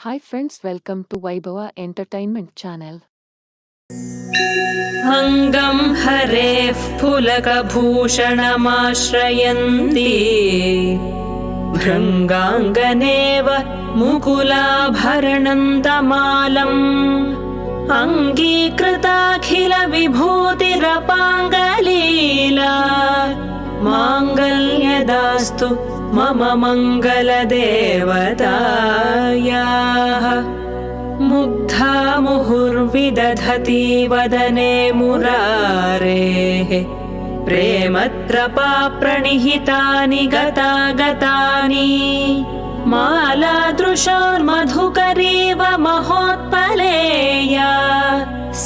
Hi friends, welcome to Vaibhava Entertainment Channel. अङ्गं हरेः फुलकभूषणमाश्रयन्ति भृङ्गाङ्गनेव मुकुलाभरणन्तमालम् अङ्गीकृताखिलविभूतिरपाङ्गलीला माङ्गल्यदास्तु मम मङ्गलदेवतायाः। मुग्धा मुहुर्विदधति वदने मुरारेः प्रेमत्रपाप्रणिहितानि गतागतानि मालादृशोर्मधुकरीव महोत्पलेया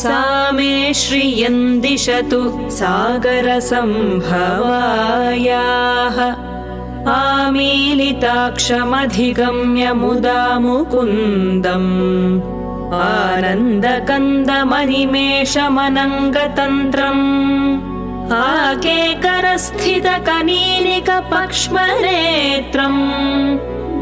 सा मे श्रियं दिशतु सागरसम्भवायाः। आमीलिताक्षमधिगम्य मुदा मुकुन्दम् आनन्दकन्दमनिमेषमनङ्गतन्त्रम् आकेकरस्थितकनीनिकपक्ष्मनेत्रम्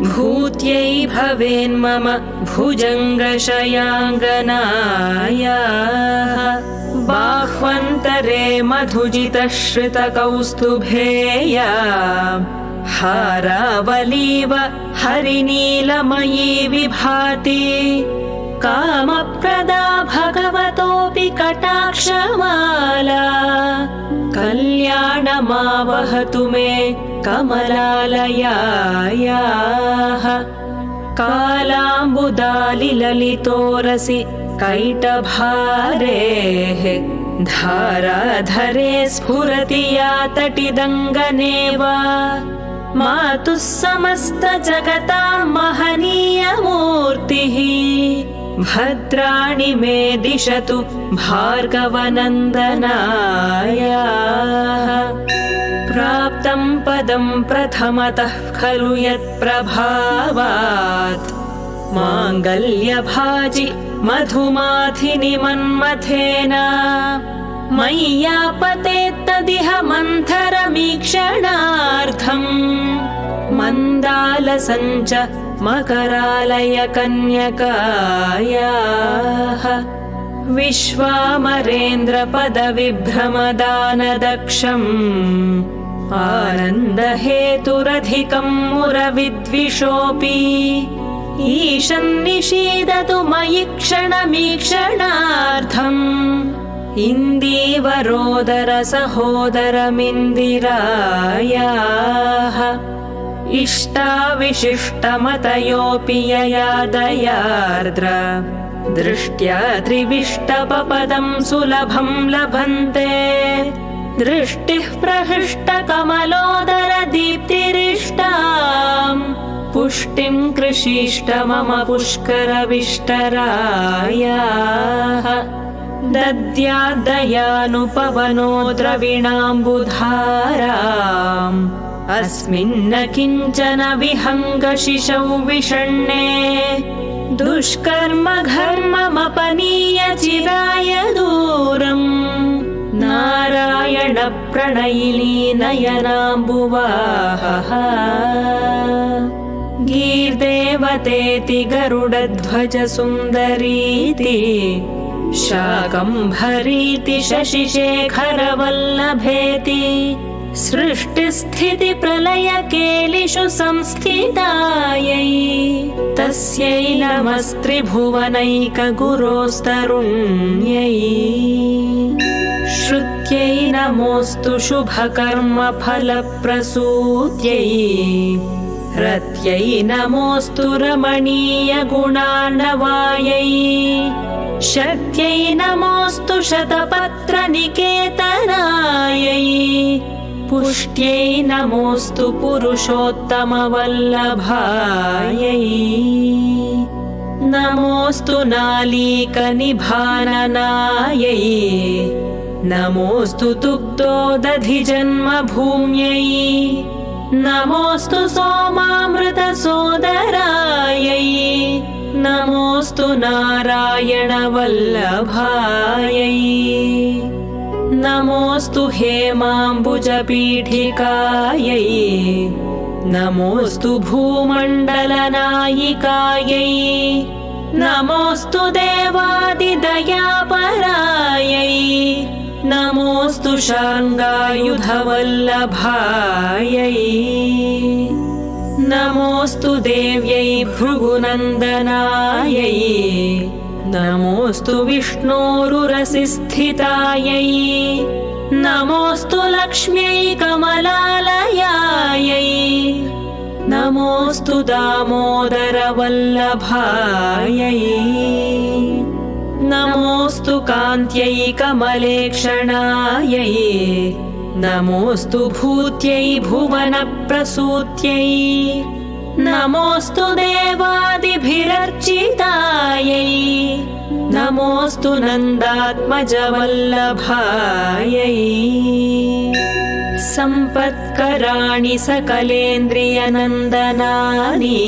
भूत्यै भवेन्मम भुजङ्गशयाङ्गनायाः। बाह्वन्तरे मधुजितश्रितकौस्तुभेया हारावलीव हरिनीलमयी विभाति कामप्रदा भगवतोऽपि कटाक्षमाला कल्याणमावहतु मे कमलालयायाः। कालाम्बुदालिललितोरसि कैटभारेः धाराधरे स्फुरति या तटिदङ्गनेव मातुः समस्तजगतां महनीयमूर्तिः भद्राणि मे दिशतु भार्गवनन्दनायाः। प्राप्तं पदं प्रथमतः खलु यत्प्रभावात् माङ्गल्यभाजि मधुमाथिनि मन्मथेन मय्यापतेत्तदिह मन्थरमीक्षणार्थम् मन्दालसञ्च मकरालय कन्यकायाः। विश्वामरेन्द्रपदविभ्रमदानदक्षम् आनन्दहेतुरधिकं मुरविद्विषोऽपि ईशन्निषीदतु मयि क्षणमीक्षणार्थम् इन्दीवरोदरसहोदरमिन्दिरायाः। इष्टाविशिष्टमतयोऽपि यया दयार्द्र दृष्ट्या त्रिविष्टपपदं सुलभं लभन्ते दृष्टिः प्रहृष्टकमलोदरदीप्तिरिष्टाम् पुष्टिं कृषीष्ट मम पुष्करविष्टरायाः। दद्याद्दयानुपवनो द्रविणाम्बुधाराम् अस्मिन्न किञ्चन विहङ्गशिशौ विषण्णे दुष्कर्म घर्ममपनीय चिराय दूरम् नारायण प्रणयिनी नयनाम्बुवाहः। गीर्देवतेति गरुडध्वज सुन्दरीति शाकम्भरीति शशिशेखरवल्लभेति सृष्टिस्थितिप्रलयकेलिषु संस्थितायै तस्यै नमस्त्रिभुवनैकगुरोस्तरुण्यै। श्रुत्यै नमोऽस्तु शुभकर्मफलप्रसूत्यै रत्यै नमोऽस्तु रमणीयगुणार्णवायै शक्त्यै नमोऽस्तु शतपत्रनिकेतनायै पुष्ट्यै नमोऽस्तु पुरुषोत्तमवल्लभायै नमोऽस्तु नालीकनिभाननायै नमोऽस्तु दुग्धोदधिजन्मभूम्यै नमोऽस्तु सोमामृतसोदरायै नमोऽस्तु नारायणवल्लभायै नमोऽस्तु हेमाम्बुजपीठिकायै नमोऽस्तु भूमण्डलनायिकायै नमोऽस्तु देवादिदयापरायै नमोऽस्तु शार्ङ्गायुधवल्लभायै नमोऽस्तु देव्यै भृगुनन्दनायै नमोऽस्तु विष्णोरुरसिस्थितायै नमोऽस्तु लक्ष्म्यै कमलालयायै नमोऽस्तु दामोदरवल्लभायै नमोऽस्तु कान्त्यै कमलेक्षणायै नमोऽस्तु भूत्यै भुवनप्रसूत्यै नमोऽस्तु देवादिभिरर्चितायै नमोऽस्तु नन्दात्मजवल्लभायै सम्पत्कराणि सकलेन्द्रियनन्दनानि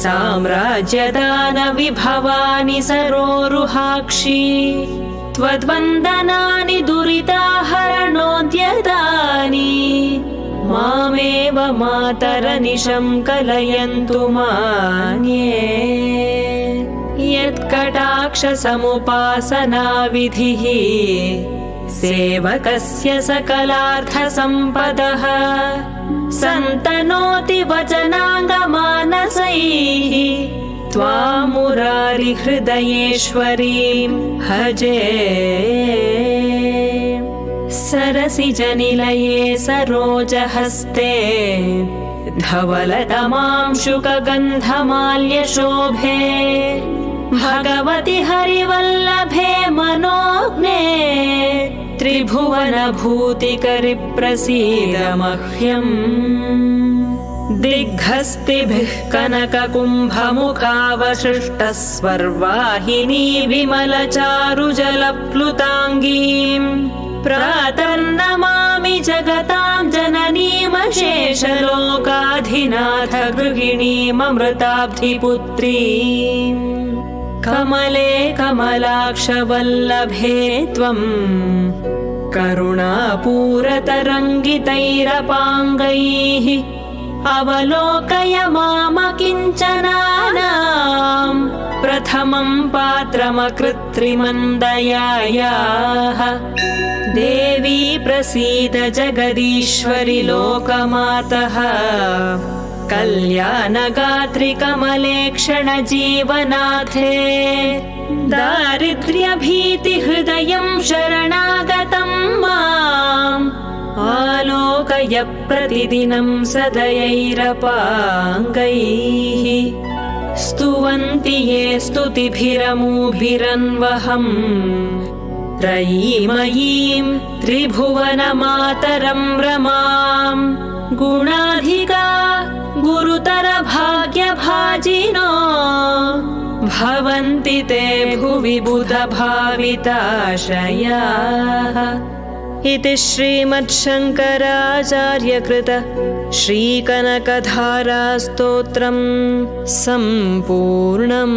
साम्राज्यदानविभवानि सरोरुहाक्षि त्वद्वन्दनानि दुरिताहरणोद्यतानि मामेव मातरनिशं कलयन्तु मान्ये यत्कटाक्षसमुपासनाविधिः सेवकस्य सकलार्थसम्पदः सन्तनोति वचनाङ्गमानसैः त्वां मुरारिहृदयेश्वरीं भजे सरसिजनिलये सरोजहस्ते धवलतमांशुकगन्धमाल्यशोभे भगवति हरिवल्लभे मनोज्ञे त्रिभुवनभूतिकरिप्रसीद मह्यम् दिग्हस्तिभिः कनककुम्भमुखावशिष्टस्वर्वाहिनी विमलचारुजलप्लुताङ्गीम् प्रातर्नमामि जगतां जननीमशेषलोकाधिनाथ गृहिणीममृताब्धिपुत्रीम् कमले कमलाक्षवल्लभे त्वम् करुणापूरतरङ्गितैरपाङ्गैः अवलोकय मामकिञ्चनानाम् प्रथमं पात्रमकृत्रिमन्दयायाः देवी प्रसीद जगदीश्वरि लोकमातः कल्याणगात्रि कमलेक्षणजीवनाथे दारिद्र्यभीतिहृदयं शरणागतं माम् आलोकय प्रतिदिनं सदयैरपाङ्गैः स्तुवन्ति ये स्तुतिभिरमूभिरन्वहम् त्रयीमयीं त्रिभुवनमातरं रमाम् गुणाधिका गुरुतर भाग्यभाजिनो भवन्ति ते भुवि बुधभाविताशयाः इति श्रीमच्छङ्कराचार्यकृत श्रीकनकधारास्तोत्रम् सम्पूर्णम्।